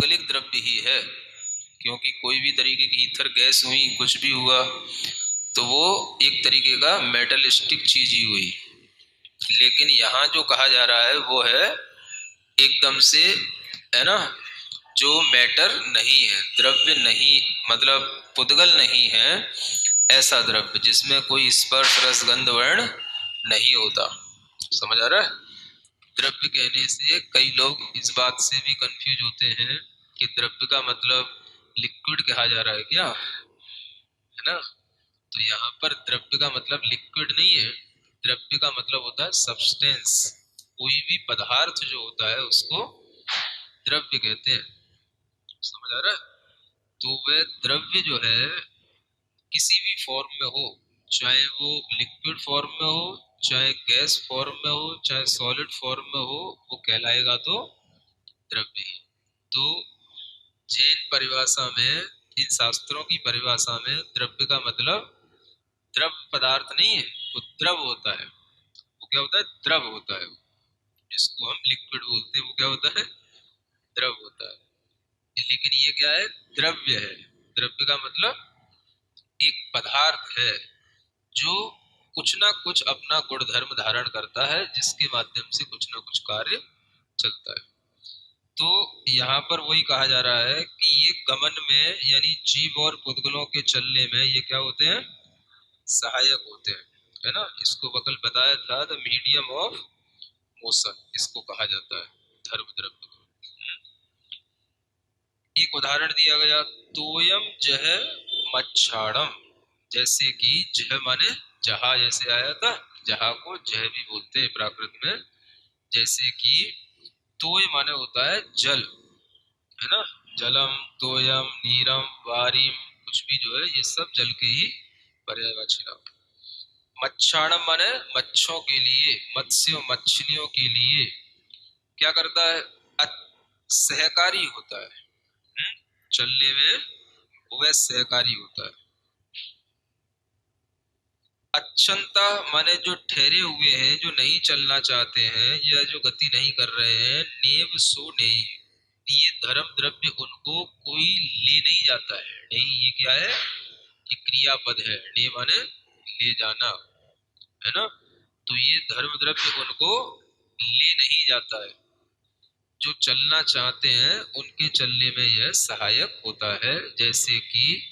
पौद्गलिक द्रव्य ही है, क्योंकि कोई भी तरीके की ईथर गैस हुई, कुछ भी हुआ, तो वो एक तरीके का मेटलिस्टिक चीज ही हुई। लेकिन यहाँ जो कहा जा रहा है वो है एकदम से, है ना, जो मैटर नहीं है, द्रव्य नहीं, मतलब पुद्गल नहीं है, ऐसा द्रव्य जिसमें कोई स्पर्श रस गंध वर्ण नहीं होता। समझ आ रहा है? द्रव्य कहने से कई लोग इस बात से भी कंफ्यूज होते हैं कि द्रव्य का मतलब लिक्विड कहा जा रहा है क्या, है ना। तो यहाँ पर द्रव्य का मतलब लिक्विड नहीं है, द्रव्य का मतलब होता है सब्सटेंस। कोई भी पदार्थ जो होता है उसको द्रव्य कहते हैं। समझ आ रहा है? तो वह द्रव्य जो है किसी भी फॉर्म में हो, चाहे वो लिक्विड फॉर्म में हो, चाहे गैस फॉर्म में हो, चाहे सॉलिड फॉर्म में हो, वो कहलाएगा तो द्रव्य ही। तो जैन परिभाषा में, इन शास्त्रों की परिभाषा में द्रव्य का मतलब द्रव पदार्थ नहीं है, वो द्रव होता है। वो क्या होता है? द्रव होता है। जिसको हम लिक्विड बोलते हैं वो क्या होता है? द्रव होता है। लेकिन ये क्या है? द्रव्य है। द्रव्य का मतलब एक पदार्थ है जो कुछ ना कुछ अपना गुणधर्म धारण करता है, जिसके माध्यम से कुछ ना कुछ कार्य चलता है। तो यहाँ पर वही कहा जा रहा है कि ये गमन में, यानी जीव और पुद्गलों के चलने में ये क्या होते हैं? सहायक होते हैं, है ना। इसको वकल बताया था, द मीडियम ऑफ मोशन इसको कहा जाता है, धर्म द्रव्य को। एक उदाहरण दिया गया, तोयम जह मच्छाड़म, जैसे कि जह माने जहा, जैसे आया था, जहा को जह भी बोलते हैं प्राकृत में। जैसे कि तोय माने होता है जल, है ना। जलम, तोयम, नीरम, वारिम, कुछ भी जो है ये सब जल के ही पर्यायवाची नाम। मच्छाणम माने मच्छों के लिए, मत्स्यों मछलियों के लिए क्या करता है? सहकारी होता है। चलने में वह सहकारी होता है। अच्छंता माने जो ठहरे हुए हैं, जो नहीं चलना चाहते हैं या जो गति नहीं कर रहे हैं। नेव सो नहीं, ये धर्म द्रव्य उनको कोई ले नहीं जाता है। नहीं, ये क्या है? ये क्रियापद है। ने माने ले जाना, है ना। तो ये धर्म द्रव्य उनको ले नहीं जाता है। जो चलना चाहते हैं उनके चलने में यह सहायक होता है। जैसे कि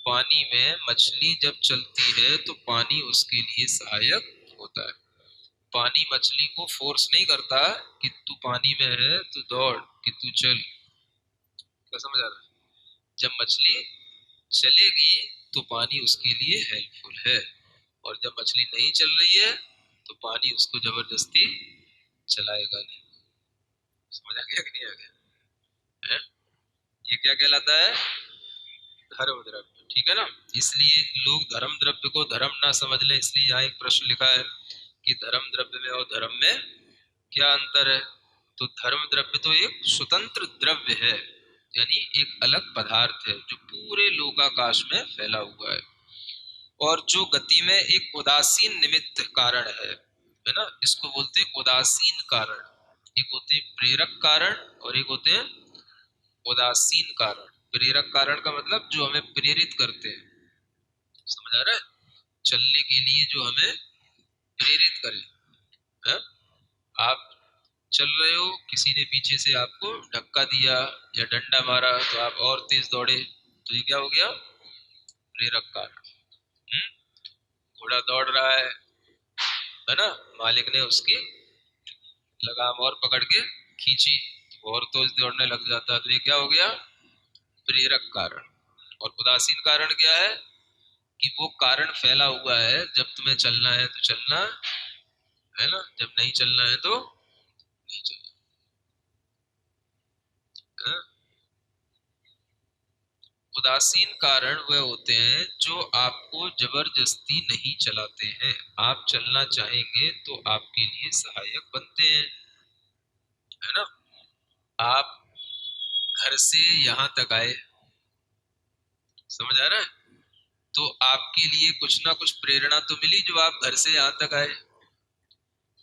पानी में मछली जब चलती है तो पानी उसके लिए सहायक होता है। पानी मछली को फोर्स नहीं करता कि तू पानी में है तो दौड़, कि तू चल। क्या समझ आ रहा है? जब मछली चलेगी तो पानी उसके लिए हेल्पफुल है, और जब मछली नहीं चल रही है तो पानी उसको जबरदस्ती चलाएगा नहीं। समझ आ गया कि नहीं आ गया? है? ये क्या कहलाता है? धर्म द्रव्य। ठीक है ना। इसलिए लोग धर्म द्रव्य को धर्म ना समझ लें, इसलिए यहाँ एक प्रश्न लिखा है कि धर्म द्रव्य में और धर्म में क्या अंतर है। तो धर्म द्रव्य तो एक स्वतंत्र द्रव्य है, यानी एक अलग पदार्थ है जो पूरे लोकाकाश में फैला हुआ है, और जो गति में एक उदासीन निमित्त कारण है ना। इसको बोलते हैं उदासीन कारण। एक होते हैं प्रेरक कारण और एक होते हैं उदासीन कारण। प्रेरक कारण का मतलब जो हमें प्रेरित करते हैं। समझ आ रहा है? चलने के लिए जो हमें प्रेरित करे, है? आप चल रहे हो, किसी ने पीछे से आपको धक्का दिया या डंडा मारा तो आप और तेज दौड़े, तो ये क्या हो गया? प्रेरक कारण। घोड़ा दौड़ रहा है ना, मालिक ने उसकी लगाम और पकड़ के खींची तो और तेज दौड़ने लग जाता, तो ये क्या हो गया? प्रेरक कारण। और उदासीन कारण क्या है? कि वो कारण फैला हुआ है, जब तुम्हें चलना है तो चलना, है ना, जब नहीं चलना है तो नहीं चलना, है? उदासीन कारण वह होते हैं जो आपको जबरदस्ती नहीं चलाते हैं। आप चलना चाहेंगे तो आपके लिए सहायक बनते हैं, है ना। आप घर से यहाँ तक आए, समझ आ रहा है? तो आपके लिए कुछ ना कुछ प्रेरणा तो मिली जो आप घर से यहाँ तक आए।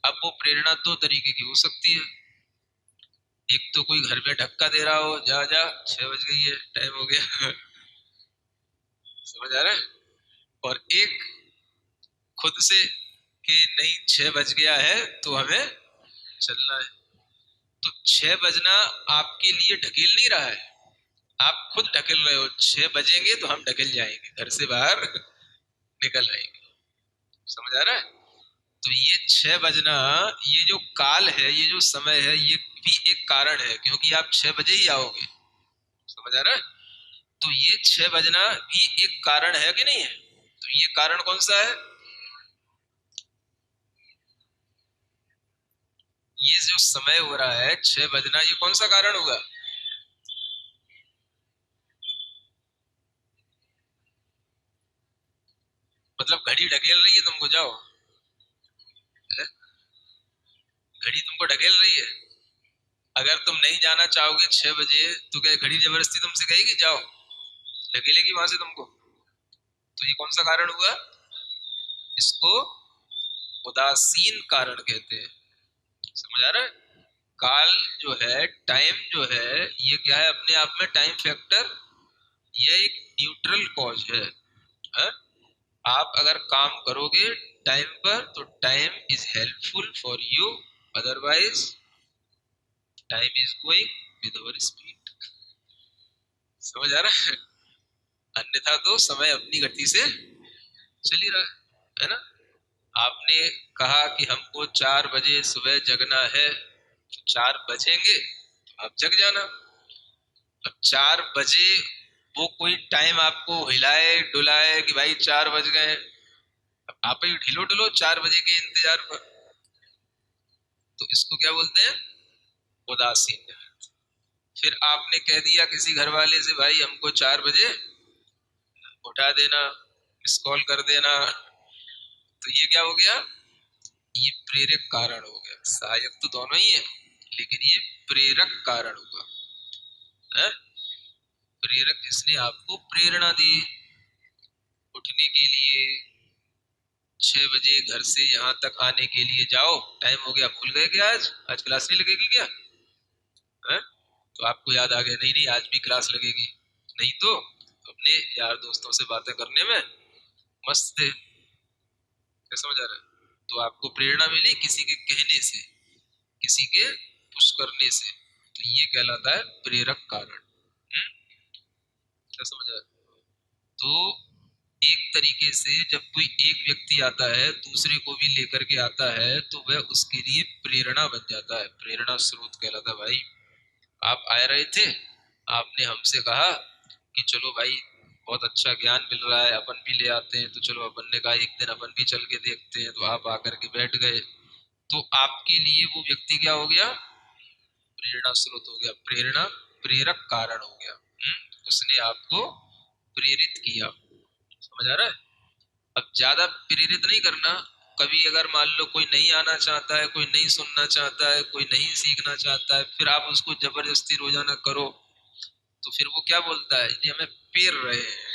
अब वो प्रेरणा दो तरीके की हो सकती है। एक तो कोई घर में धक्का दे रहा हो, जा जा 6 बज गई है, टाइम हो गया। समझ आ रहा है? और एक खुद से कि नहीं 6 बज गया है तो हमें चलना है। तो 6 बजना आपके लिए ढकेल नहीं रहा है, आप खुद ढकेल रहे हो। 6 बजेंगे तो हम ढकेल जाएंगे, घर से बाहर निकल आएंगे। समझ आ रहा है? तो ये 6 बजना, ये जो काल है, ये जो समय है, ये भी एक कारण है, क्योंकि आप 6 बजे ही आओगे। समझ आ रहा है? तो ये 6 बजना भी एक कारण है कि नहीं है? तो ये कारण कौन सा है? ये जो समय हो रहा है 6 बजना, ये कौन सा कारण होगा? मतलब घड़ी ढकेल रही है तुमको, जाओ। है? घड़ी तुमको ढकेल रही है। अगर तुम नहीं जाना चाहोगे 6 बजे, तो क्या घड़ी जबरदस्ती तुमसे कहेगी जाओ? ढकेलेगी वहां से तुमको। तो ये कौन सा कारण हुआ? इसको उदासीन कारण कहते हैं। समझ आ रहा है? काल जो है, टाइम जो है, ये क्या है अपने आप में? Time factor. ये एक न्यूट्रल कॉज है? आप अगर काम करोगे टाइम पर, तो time is helpful for you, otherwise time is going with our speed. समझ आ रहा है? अन्यथा तो समय अपनी गति से चल ही रहा है ना? आपने कहा कि हमको 4 बजे सुबह जगना है, तो 4 बजेंगे तो आप जग जाना। अब 4 बजे वो कोई टाइम आपको हिलाए डुलाए कि भाई 4 बज गए, अब आप ही ढिलो ढिलो 4 बजे के इंतजार पर। तो इसको क्या बोलते हैं? उदासीन। फिर आपने कह दिया किसी घर वाले से, भाई हमको 4 बजे उठा देना, मिस कॉल कर देना, तो ये क्या हो गया? ये प्रेरक कारण हो गया। सहायक तो दोनों ही है, लेकिन ये प्रेरक कारण हुआ है। प्रेरक जिसने आपको प्रेरणा दी उठने के लिए, 6 बजे घर से यहाँ तक आने के लिए। जाओ टाइम हो गया, भूल गए क्या? आज आज क्लास नहीं लगेगी क्या? है? तो आपको याद आ गया, नहीं नहीं आज भी क्लास लगेगी। नहीं तो अपने यार दोस्तों से बातें करने में मस्त थे। क्या समझ आ रहा है? तो आपको प्रेरणा मिली किसी के कहने से, किसी के पुश करने से, तो ये कहलाता है प्रेरक कारण। क्या समझ आ रहा है? तो एक तरीके से जब कोई एक व्यक्ति आता है दूसरे को भी लेकर के आता है, तो वह उसके लिए प्रेरणा बन जाता है, प्रेरणा स्रोत कहलाता है। भाई आप आए रहे थे, आपने हमसे कहा कि चलो भाई बहुत अच्छा ज्ञान मिल रहा है, अपन भी ले आते हैं, तो चलो अपन ने कहा एक दिन अपन भी चल के देखते हैं, तो आप आकर के बैठ गए। तो आपके लिए वो व्यक्ति क्या हो गया? प्रेरणा स्रोत हो गया, प्रेरणा प्रेरक कारण हो गया। उसने आपको प्रेरित किया। समझ आ रहा है? अब ज्यादा प्रेरित नहीं करना। कभी अगर मान लो कोई नहीं आना चाहता है, कोई नहीं सुनना चाहता है, कोई नहीं सीखना चाहता है, फिर आप उसको जबरदस्ती रोजाना करो, तो फिर वो क्या बोलता है? ये हमें पेर रहे हैं।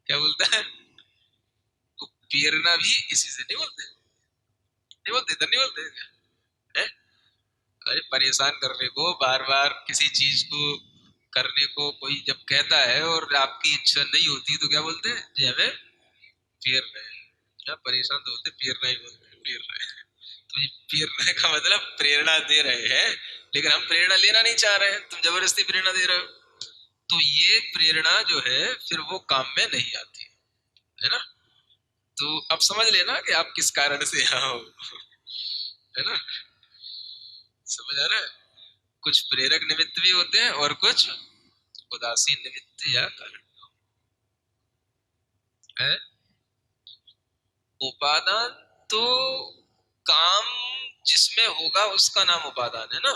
क्या बोलता है? वो पेरना भी इसी से नहीं बोलते? नहीं बोलते? इधर नहीं बोलते क्या? है? अरे परेशान करने को, बार बार किसी चीज को करने को कोई जब कहता है और आपकी इच्छा नहीं होती, तो क्या बोलते हैं? ये हमें पेर रहे हैं। क्या परेशान तो होते, पेरना ही बोलते हैं, पेर रहे हैं। तो ये पेरने का मतलब प्रेरणा दे रहे हैं, लेकिन हम प्रेरणा लेना नहीं चाह रहे हैं, तुम जबरदस्ती प्रेरणा दे रहे हो। तो ये प्रेरणा जो है फिर वो काम में नहीं आती है ना? तो अब समझ लेना कि आप किस कारण से यहाँ हो। है ना? समझ आ रहा है? कुछ प्रेरक निमित्त भी होते हैं और कुछ उदासीन निमित्त या कारण है। उपादान तो काम जिसमें होगा उसका नाम उपादान है ना?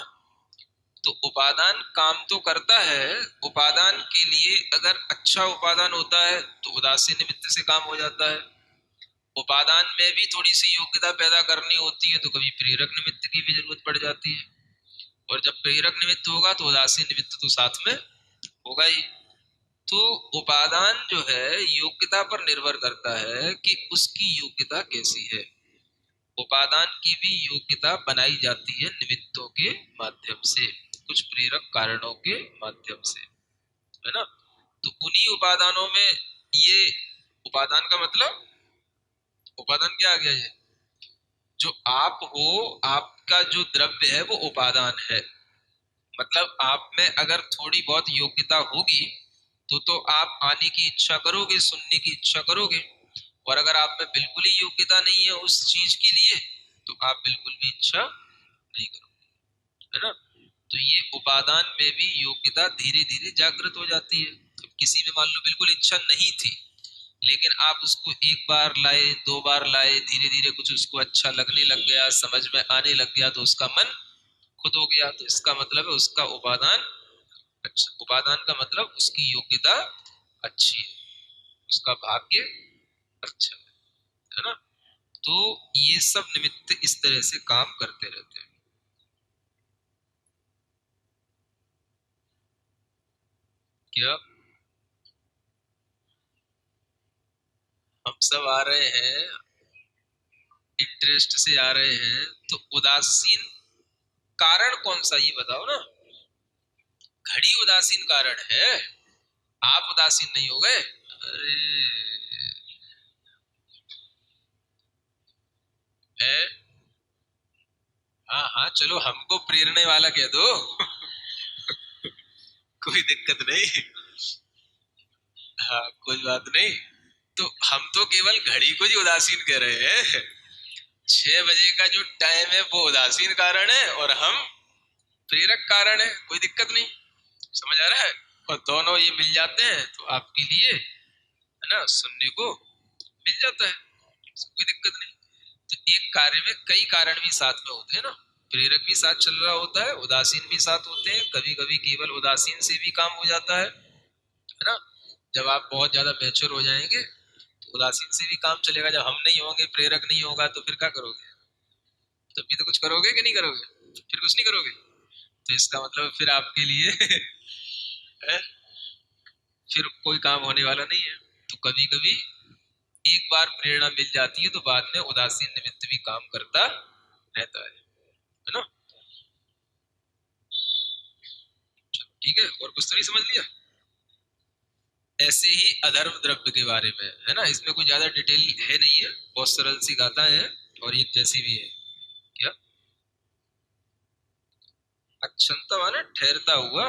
तो उपादान काम तो करता है। उपादान के लिए अगर अच्छा उपादान होता है तो उदासीन निमित्त से काम हो जाता है। उपादान में भी थोड़ी सी योग्यता पैदा करनी होती है, तो कभी प्रेरक निमित्त की भी जरूरत पड़ जाती है। और जब प्रेरक निमित्त होगा तो उदासीन निमित्त तो साथ में होगा ही। तो उपादान जो है योग्यता पर निर्भर करता है कि उसकी योग्यता कैसी है। उपादान की भी योग्यता बनाई जाती है निमित्तों के माध्यम से। कुछ प्रेरक कारणों के माध्यम से, है ना। तो उन्हीं उपादानों में ये, उपादान का मतलब, उपादान क्या आ गया, ये जो आप हो, आपका जो द्रव्य है वो उपादान है। मतलब आप में अगर थोड़ी बहुत योग्यता होगी तो आप आने की इच्छा करोगे, सुनने की इच्छा करोगे। और अगर आप में बिल्कुल ही योग्यता नहीं है उस चीज के लिए तो आप बिल्कुल भी इच्छा नहीं करोगे, है ना। तो ये उपादान में भी योग्यता धीरे धीरे जागृत हो जाती है। अब किसी में मान लो बिल्कुल इच्छा नहीं थी, लेकिन आप उसको एक बार लाए, दो बार लाए, धीरे धीरे कुछ उसको अच्छा लगने लग गया, समझ में आने लग गया, तो उसका मन खुद हो गया। तो इसका मतलब है उसका उपादान अच्छा, उपादान का मतलब उसकी योग्यता अच्छी है, उसका भाग्य अच्छा है ना। तो ये सब निमित्त इस तरह से काम करते रहते हैं। क्या हम सब आ रहे हैं, इंटरेस्ट से आ रहे हैं, तो उदासीन कारण कौन सा ये बताओ ना। घड़ी उदासीन कारण है, आप उदासीन नहीं हो गए। अरे है, हाँ हाँ चलो हमको प्रेरणे वाला कह दो कोई दिक्कत नहीं। हाँ कोई बात नहीं। तो हम तो केवल घड़ी को ही उदासीन कह रहे हैं। 6 बजे का जो टाइम है वो उदासीन कारण है और हम प्रेरक कारण है, कोई दिक्कत नहीं। समझ आ रहा है। और दोनों ये मिल जाते हैं तो आपके लिए, है ना, सुनने को मिल जाता है, कोई दिक्कत नहीं। तो एक कार्य में कई कारण भी साथ में होते हैं ना, प्रेरक भी साथ चल रहा होता है, उदासीन भी साथ होते हैं, कभी कभी केवल उदासीन से भी काम हो जाता है ना। जब आप बहुत ज्यादा मैच्योर हो जाएंगे तो उदासीन से भी काम चलेगा। जब हम नहीं होंगे, प्रेरक नहीं होगा, तो फिर क्या करोगे, तब भी तो कुछ करोगे कि नहीं करोगे, फिर कुछ नहीं करोगे। तो इसका मतलब फिर आपके लिए है, फिर कोई काम होने वाला नहीं है। तो कभी कभी एक बार प्रेरणा मिल जाती है तो बाद में उदासीन निमित्त भी काम करता रहता है ना। ठीक है, और कुछ तो नहीं समझ लिया। ऐसे ही अधर्म द्रव्य के बारे में, है ना, इसमें कोई ज्यादा डिटेल है नहीं है, बहुत सरल सी गाथा है और एक जैसी भी है। क्या अच्छंता माने ठहरता हुआ,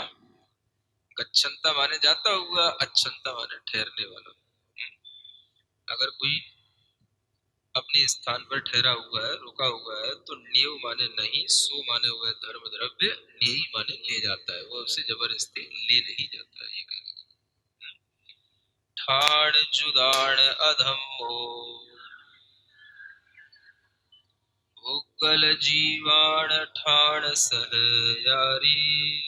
गच्छंता माने जाता हुआ, अच्छंता माने ठहरने वाला। अगर कोई अपने स्थान पर ठहरा हुआ है, रुका हुआ है, तो नेव माने नहीं, सो माने हुआ है धर्म द्रव्य, नेही माने ले जाता है, वो उसे जबरदस्ती ले नहीं जाता है, ये कहने का। ठाण जुदाण अधम हो, भूकल जीवाण ठाण सह यारी,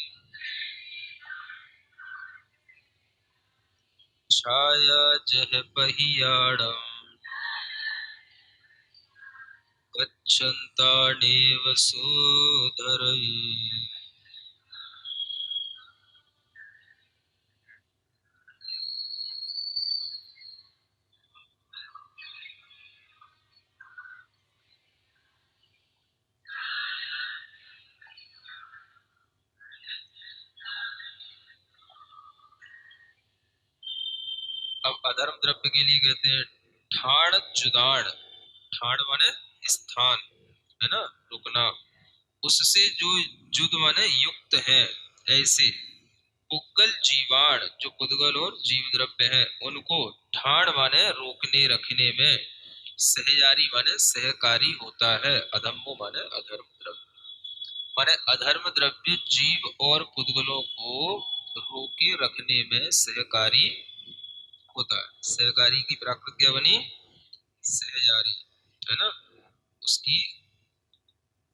छाया जह पहियाड़म गच्छन्तानेव सोदरई। अब अधर्म द्रव्य के लिए कहते हैं ठाण जुदाण। ठाण माने स्थान, है ना, रुकना। उससे जो जुद माने युक्त है, ऐसे पुद्गल जीवाण, जो पुद्गल और जीव द्रव्य है उनको ठाण माने रोकने रखने में, सहयारी माने सहकारी होता है, अधम्मो माने अधर्म द्रव्य। माने अधर्म द्रव्य जीव और पुद्गलों को रोके रखने में सहकारी होता है। सहकारी की प्राकृत क्या बनी, सहयारी, है ना, उसकी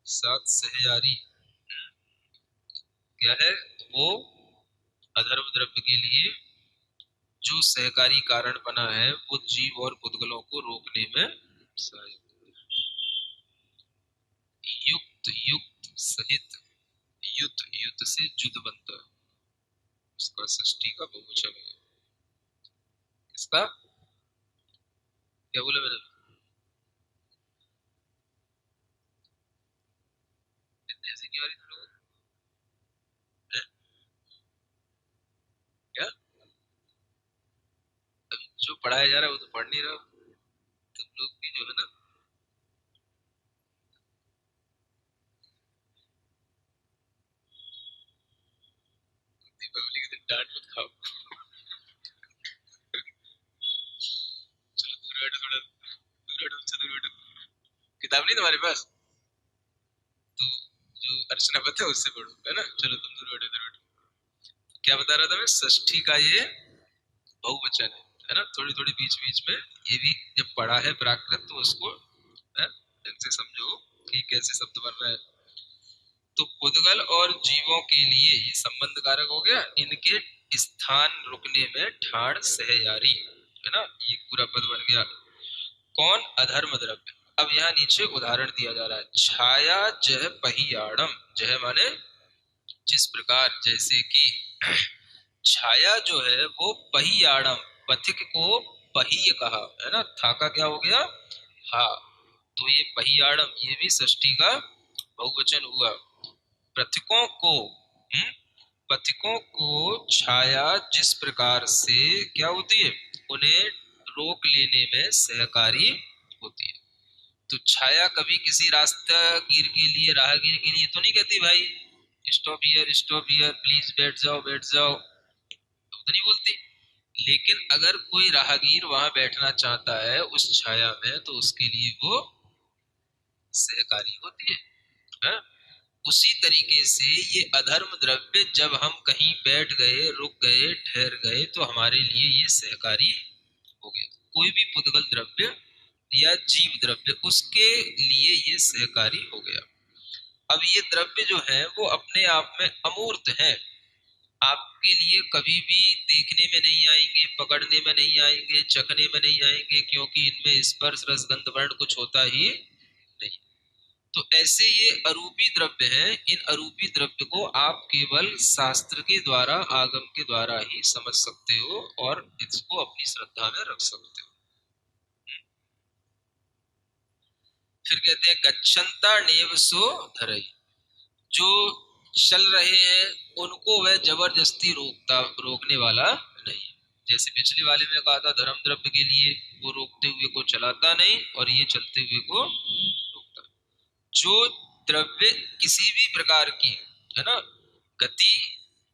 साथ सहयारी क्या है, वो अधर्म द्रव्य के लिए जो सहकारी कारण बना है वो जीव और पुद्गलों को रोकने में सहायक। युक्त युक्त सहित, युद्ध, युद्ध से जुद बनता है, उसका षष्ठी का बहुवचन है। इसका क्या बोला मैंने, इतने ऐसे क्यों आ रही तुम लोग। क्या? अभी जो पढ़ाया जा रहा है वो तो पढ़ नहीं रहा, तुम लोग भी जो है ना। दीपावली के दिन डांट मत खाओ। चलो दूर बैठो, थोड़ा दूर बैठो, मुझसे दूर बैठो। किताब नहीं तुम्हारे पास? तो जो अर्चना पता है उससे पढ़ो, है ना। चलो तुम दूर बैठो, इधर बैठो। क्या बता रहा था मैं, षष्ठी का ये बहुवचन है ना। थोड़ी थोड़ी बीच बीच में ये भी जब पढ़ा है प्राकृत तो उसको ढंग से समझो कि कैसे शब्द बन रहा है। तो पुद्गल और जीवों के लिए ये संबंध कारक हो गया, इनके स्थान रुकने में ठाड़ सहयारी, है ना। ये पूरा पद बन गया। कौन? अधर्म द्रव्य। अब यहाँ नीचे उदाहरण दिया जा रहा है, छाया जह पहियाड़म। जह माने जिस प्रकार, जैसे कि छाया जो है वो पहियाड़म, पथिक को पहिय कहा, है ना। था का क्या हो गया? हा। तो ये पहियाड़म ये भी षष्ठी का बहुवचन हुआ। पथिकों को, हम्म, पथिकों को छाया जिस प्रकार से क्या होती है, उन्हें रोक लेने में सहकारी होती है। तो छाया कभी किसी रास्तागीर के लिए, राहगीर के लिए तो नहीं कहती भाई स्टॉप हियर प्लीज, बैठ जाओ, तो नहीं बोलती। लेकिन अगर कोई राहगीर वहां बैठना चाहता है उस छाया में तो उसके लिए वो सहकारी होती है? उसी तरीके से ये अधर्म द्रव्य जब हम कहीं बैठ गए, रुक गए, ठहर गए तो हमारे लिए ये सहकारी हो गया। कोई भी पुद्गल द्रव्य या जीव द्रव्य उसके लिए ये सहकारी हो गया। अब ये द्रव्य जो है वो अपने आप में अमूर्त है, आपके लिए कभी भी देखने में नहीं आएंगे, पकड़ने में नहीं आएंगे, चखने में नहीं आएंगे, क्योंकि इनमें स्पर्श रस गंध वर्ण कुछ होता ही नहीं। तो ऐसे ये अरूपी द्रव्य हैं, इन अरूपी द्रव्य को आप केवल शास्त्र के द्वारा, आगम के द्वारा ही समझ सकते हो और इसको अपनी श्रद्धा में रख सकते हो। फिर कहते हैं गच्छन्ता नेव सो धरई। जो चल रहे हैं उनको वह जबरदस्ती रोकने वाला नहीं। जैसे पिछले वाले में कहा था धर्म द्रव्य के लिए वो रोकते हुए को चलाता नहीं और ये चलते हुए को रोकता। जो द्रव्य किसी भी प्रकार की, है ना, गति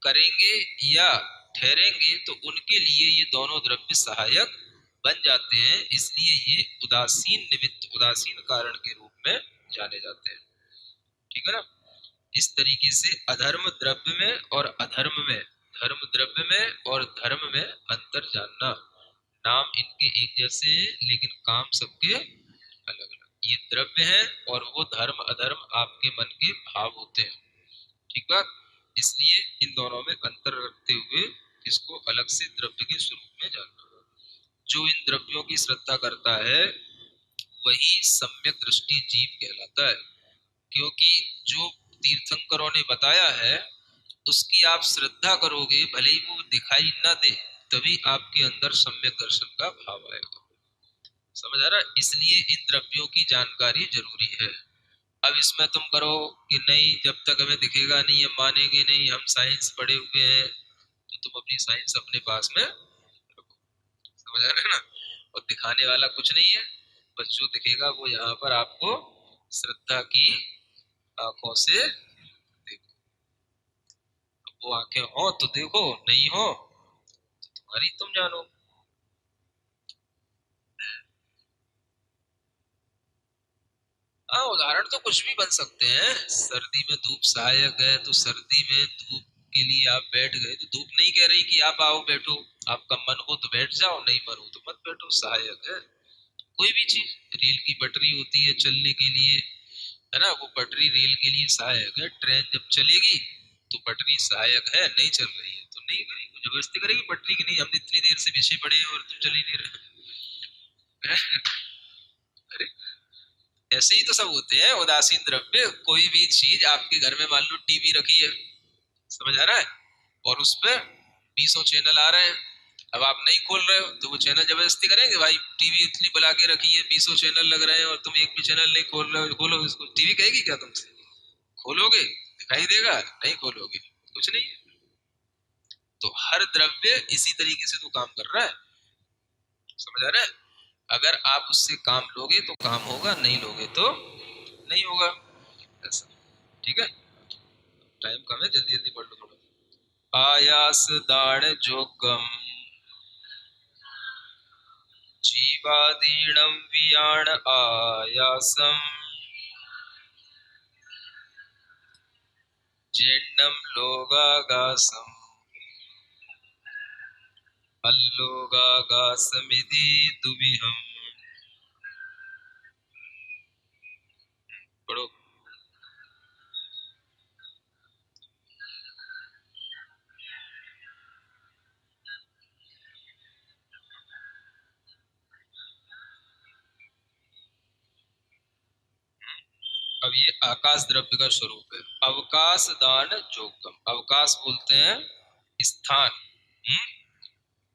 करेंगे या ठहरेंगे तो उनके लिए ये दोनों द्रव्य सहायक बन जाते हैं, इसलिए ये उदासीन निमित्त, उदासीन कारण के रूप में जाने जाते हैं। ठीक है ना। इस तरीके से अधर्म द्रव्य में और अधर्म में, धर्म द्रव्य में और धर्म में अंतर जानना। नाम इनके एक जैसे हैं लेकिन काम सबके अलग अलग। ये द्रव्य है और वो धर्म अधर्म आपके मन के भाव होते हैं। ठीक बात। इसलिए इन दोनों में अंतर रखते हुए इसको अलग से द्रव्य के स्वरूप में जानना। जो इन द्रव्यों की श्रद्धा करता है वही सम्यक दृष्टि जीव कहलाता है, क्योंकि जो तीर्थंकरों ने बताया है उसकी आप श्रद्धा करोगे, भले ही वो दिखाई न दे, तभी आपके अंदर सम्यक दर्शन का भाव आएगा। समझ आ रहा है? इसलिए इन द्रव्यों की जानकारी जरूरी है। अब इसमें तुम करो कि नहीं जब तक हमें दिखेगा नहीं हम मानेंगे नहीं, हम साइंस पढ़े हुए हैं, तो तुम अपनी साइंस अपने पास में रखो। समझ आ रहा है ना। और दिखाने वाला कुछ नहीं है, बस जो दिखेगा वो यहाँ पर आपको श्रद्धा की आंखों से देखो। वो आंखें हो तो देखो, नहीं हो तो तुम्हारी तुम जानो। हाँ, उदाहरण तो कुछ भी बन सकते हैं। सर्दी में धूप सहायक है तो सर्दी में धूप के लिए आप बैठ गए तो धूप नहीं कह रही कि आप आओ बैठो, आपका मन हो तो बैठ जाओ, नहीं मन हो तो मत बैठो, सहायक है। कोई भी चीज, रेल की पटरी होती है चलने के लिए, है ना, वो पटरी रेल के लिए सहायक है। ट्रेन जब चलेगी तो पटरी सहायक है, नहीं चल रही है तो नहीं करेगी, जबरदस्ती करेगी पटरी की, नहीं हम इतनी देर से पीछे पड़े हैं और तुम चल ही नहीं रहे। अरे ऐसे ही तो सब होते हैं उदासीन द्रव्य। कोई भी चीज आपके घर में मान लो टीवी रखी है, समझ आ रहा है, और उस पर 20 चैनल आ रहे हैं, अब आप नहीं खोल रहे हो तो वो चैनल जबरदस्ती करेंगे, भाई टीवी इतनी बुला के रखी है 20 चैनल लग रहे हैं और तुम एक भी चैनल नहीं खोल रहे हो, खोलो इसको। टीवी कहेगी क्या तुमसे? खोलोगे दिखाई देगा, नहीं खोलोगे कुछ नहीं है। तो हर द्रव्य इसी तरीके से तो काम कर रहा है, समझ आ रहा है। अगर आप उससे काम लोगे तो काम होगा, नहीं लोगे तो नहीं होगा, ऐसा। ठीक है, टाइम कम है, जल्दी जल्दी पढ़ लो थोड़ा। आयास दाण जोगम जीवादीणं वियाण आयासम जेन्नम लोगागासम अल्लोगागासमिति दुविहम। पढ़ो। अब ये आकाश द्रव्य का स्वरूप है। अवकाश दान जोगम, अवकाश बोलते हैं स्थान,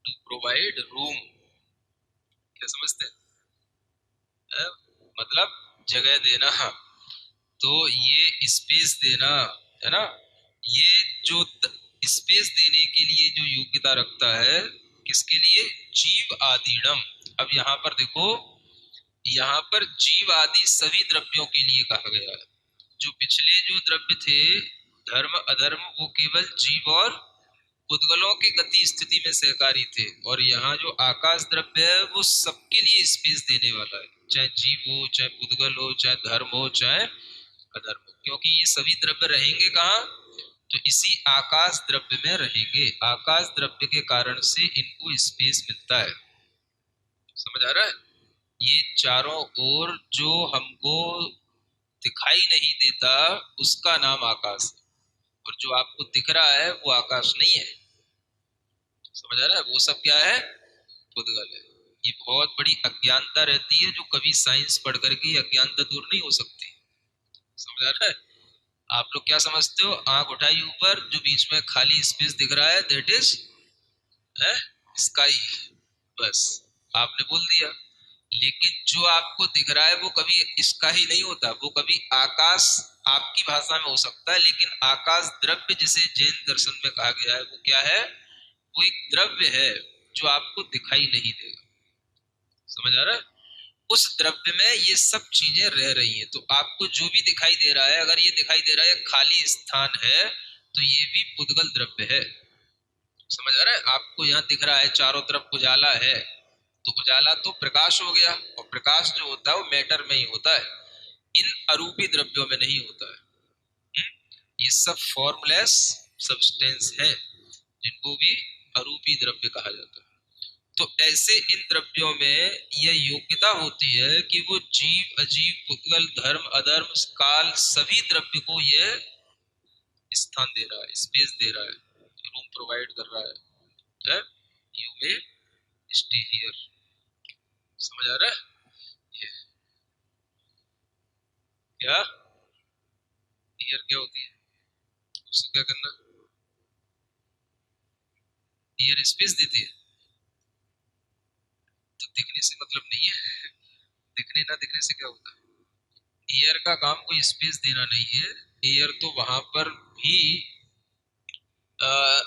टू प्रोवाइड रूम, क्या समझते हैं? मतलब जगह देना, तो ये स्पेस देना, है ना। ये जो स्पेस देने के लिए जो योग्यता रखता है, किसके लिए? जीव आदिणम। अब यहाँ पर देखो, यहाँ पर जीव आदि सभी द्रव्यों के लिए कहा गया है। जो पिछले जो द्रव्य थे, धर्म अधर्म, वो केवल जीव और पुद्गलों की गति स्थिति में सहकारी थे। और यहाँ जो आकाश द्रव्य है वो सबके लिए स्पेस देने वाला है, चाहे जीव हो, चाहे पुद्गल हो, चाहे धर्म हो, चाहे अधर्म हो। क्योंकि ये सभी द्रव्य रहेंगे कहाँ? तो इसी आकाश द्रव्य में रहेंगे। आकाश द्रव्य के कारण से इनको स्पेस मिलता है, समझ आ रहा है। ये चारों ओर जो हमको दिखाई नहीं देता उसका नाम आकाश है, और जो आपको दिख रहा है वो आकाश नहीं है, समझ आ रहा है। वो सब क्या है? पुद्गल है। ये बहुत बड़ी अज्ञानता रहती है, जो कभी साइंस पढ़ करके अज्ञानता दूर नहीं हो सकती, समझ आ रहा है। आप लोग क्या समझते हो? आंख उठाई ऊपर, जो बीच में खाली स्पेस दिख रहा है दैट इज स्काई, बस आपने बोल दिया। लेकिन जो आपको दिख रहा है वो कभी इसका ही नहीं होता, वो कभी आकाश आपकी भाषा में हो सकता है, लेकिन आकाश द्रव्य जिसे जैन दर्शन में कहा गया है वो क्या है? वो एक द्रव्य है जो आपको दिखाई नहीं देगा, समझ आ रहा है। उस द्रव्य में ये सब चीजें रह रही हैं। तो आपको जो भी दिखाई दे रहा है, अगर ये दिखाई दे रहा है खाली स्थान है, तो ये भी पुद्गल द्रव्य है, समझ आ रहा है। आपको यहाँ दिख रहा है चारों तरफ उजाला है, तो उजाला तो प्रकाश हो गया, और प्रकाश जो होता है वो मैटर में ही होता है, इन अरूपी द्रव्यों में नहीं होता है। ये सब फॉर्मलेस सब्सटेंस है, जिनको भी अरूपी द्रव्य कहा जाता है। तो ऐसे इन द्रव्यों में यह योग्यता होती है कि वो जीव अजीव पुद्गल धर्म अधर्म काल सभी द्रव्य को यह स्थान दे रहा है, स्पेस दे रहा है, रूम प्रोवाइड कर रहा है। यू मे स्टे हियर, समझ आ रहा है। ये क्या हियर क्या होती है, उसको क्या करना? हियर स्पेस देती है, तो दिखने से मतलब नहीं है। दिखने ना दिखने से क्या होता है? एयर का काम कोई स्पेस देना नहीं है। एयर तो वहां पर भी आ,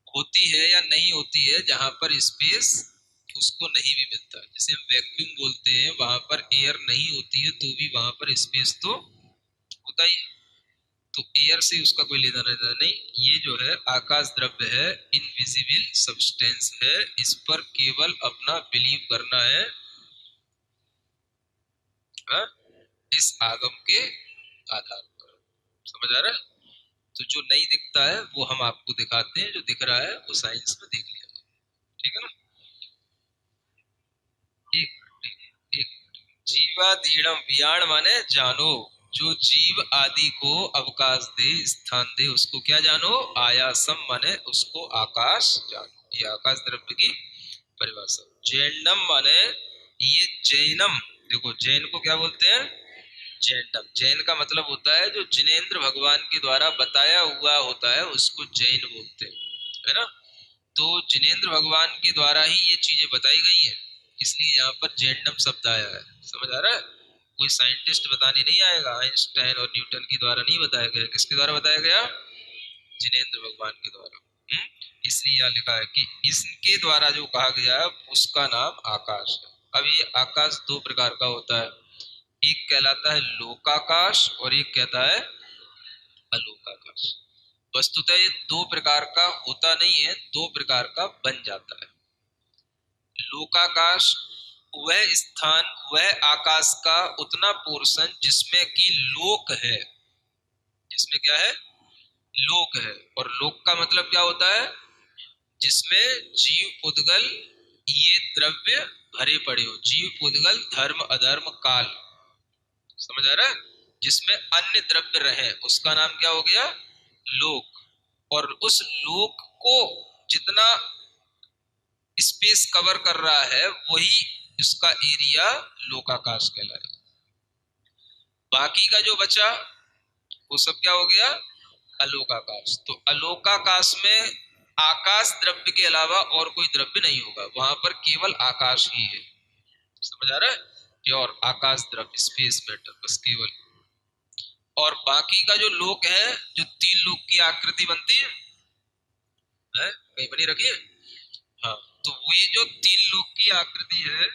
होती है या नहीं होती है जहां पर स्पेस उसको नहीं भी मिलता है। जैसे हम वैक्यूम बोलते हैं, वहां पर एयर नहीं होती है तो भी वहां पर स्पेस तो होता ही है। तो एयर से उसका कोई लेना देना नहीं। ये जो है आकाश द्रव्य है, इनविजिबल सब्सटेंस है, इस पर केवल अपना बिलीव करना है, हा? इस आगम के आधार पर, समझ आ रहा है। तो जो नहीं दिखता है वो हम आपको दिखाते हैं, जो दिख रहा है वो साइंस में देख लिया, ठीक है ना। एक एक जीवादीणम, वियाण माने जानो, जो जीव आदि को अवकाश दे, स्थान दे, उसको क्या जानो? आयासम माने उसको आकाश जानो। ये आकाश द्रव्य की परिभाषा। जैनम माने ये जैनम, देखो जैन को क्या बोलते हैं? जैनम। जैन का मतलब होता है जो जिनेन्द्र भगवान के द्वारा बताया हुआ होता है उसको जैन बोलते हैं, है ना। तो जिनेन्द्र भगवान के द्वारा ही ये चीजें बताई गई हैं, इसलिए यहाँ पर जैंडम शब्द आया है, समझ आ रहा है। कोई साइंटिस्ट बताने नहीं आएगा, आइंस्टाइन और न्यूटन के द्वारा नहीं बताया गया। किसके द्वारा बताया गया? जिनेंद्र भगवान के द्वारा। इसलिए यहाँ लिखा है कि इसके द्वारा जो कहा गया है उसका नाम आकाश है। अब ये आकाश दो प्रकार का होता है, एक कहलाता है लोकाकाश और एक कहता है अलोकाकाश। वस्तुतः ये दो प्रकार का होता नहीं है, दो प्रकार का बन जाता है। लोकाकाश वह स्थान, वह आकाश का उतना पोर्शन जिसमें कि लोक है, जिसमें क्या है, लोक है। और लोक का मतलब क्या होता है, जिसमें जीव उद्गल ये द्रव्य भरे पड़े हो, जीव उद्गल धर्म अधर्म काल, समझ आ रहा है, जिसमें अन्य द्रव्य रहे, उसका नाम क्या हो गया, लोक। और उस लोक को जितना स्पेस कवर कर रहा है वही उसका एरिया लोकाकाश कहलाएगा। बाकी का जो बचा वो सब क्या हो गया, अलोकाकाश। तो अलोकाकाश में आकाश द्रव्य के अलावा और कोई द्रव्य नहीं होगा, वहां पर केवल आकाश ही है। समझ आ रहा है, प्योर आकाश द्रव्य, स्पेस मैटर, बस केवल। और बाकी का जो लोक है, जो तीन लोक की आकृति बनती है कहीं बनी रखी है, हाँ, तो वो जो तीन लोक की आकृति है,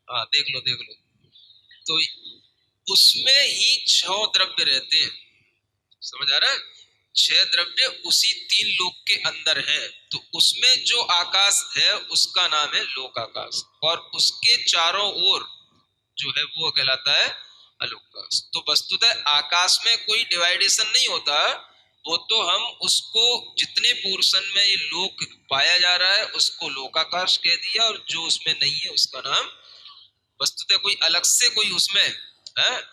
हाँ देख लो देख लो, तो उसमें ही छह द्रव्य रहते हैं। समझ आ रहा है, छह द्रव्य उसी तीन लोक के अंदर है। तो उसमें जो आकाश है उसका नाम है लोकाकाश, और उसके चारों ओर जो है वो कहलाता है अलोकाकाश। तो वस्तुतः आकाश में कोई डिवाइडेशन नहीं होता, वो तो हम उसको जितने पोर्शन में ये लोक पाया जा रहा है उसको लोकाकाश कह दिया, और जो उसमें नहीं है उसका नाम, वस्तुतः कोई अलग से कोई उसमें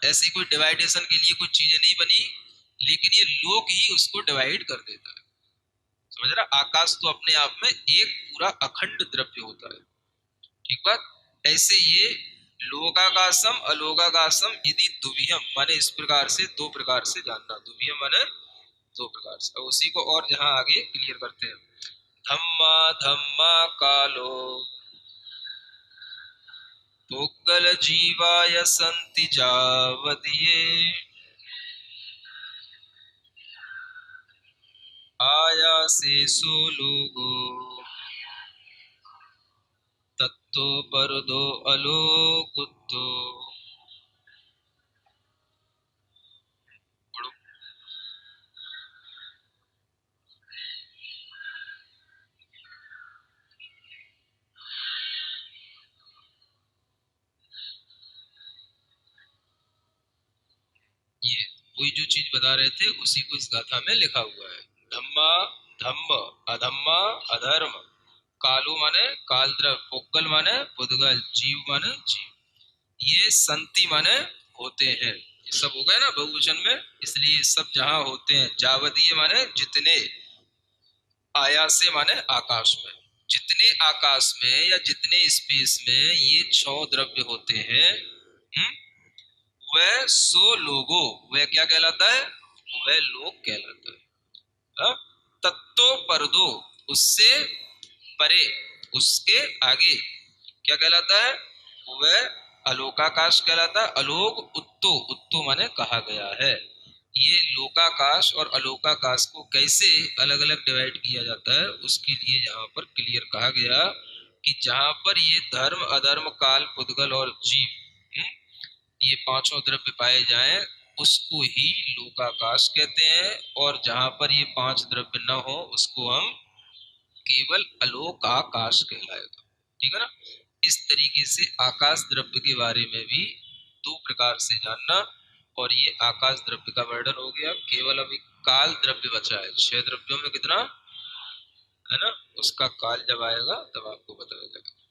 ऐसी कोई डिवाइडेशन के लिए कोई चीजें नहीं बनी, लेकिन ये लोक ही उसको डिवाइड कर देता है। समझ रहा, आकाश तो अपने आप में एक पूरा अखंड द्रव्य होता है, ठीक बात। ऐसे ये लोकाकाशम अलोकाकाशम यदि दुवियम, माने इस प्रकार से दो प्रकार से जानना, दुवियम माने दो प्रकार से। उसी को और जहां आगे क्लियर करते हैं, धम्मा धम्मा कालो पुग्गल जीवाय संति जावदिये आयासे सो लोगो तत्तो परदो अलोकुत्तो। ये वही जो चीज बता रहे थे उसी को इस गाथा में लिखा हुआ है। धम्मा धम्म, अधम्मा अधर्म, कालो माने कालद्रव, पुग्गल माने पुद्गल, जीव माने जीव, ये संति माने होते हैं। ये सब हो गए ना बहुवचन में, इसलिए सब जहां होते हैं, जावदीय माने जितने, आयासे माने आकाश में, जितने आकाश में या जितने स्पेस में ये छह द्रव्य होते हैं, वह सो लोगो, वह क्या कहलाता है, वह लोग कहलाता है। तत्तो परदो, उससे परे, उसके आगे क्या कहलाता है, वह अलोकाकाश कहलाता है। अलोक उत्तो, उत्तो माने कहा गया है। ये लोकाकाश और अलोकाकाश को कैसे अलग अलग डिवाइड किया जाता है उसके लिए यहाँ पर क्लियर कहा गया कि जहां पर ये धर्म अधर्म काल पुद्गल और जीव, ये पांचों द्रव्य पाए जाएं उसको ही लोकाकाश कहते हैं, और जहां पर ये पांच द्रव्य न हो उसको हम केवल अलोकाकाश कहलाएगा। ठीक है ना, इस तरीके से आकाश द्रव्य के बारे में भी दो प्रकार से जानना। और ये आकाश द्रव्य का वर्णन हो गया, केवल अभी काल द्रव्य बचा है। छह द्रव्यों में कितना है ना, उसका काल जब आएगा तब आपको बताया जाएगा।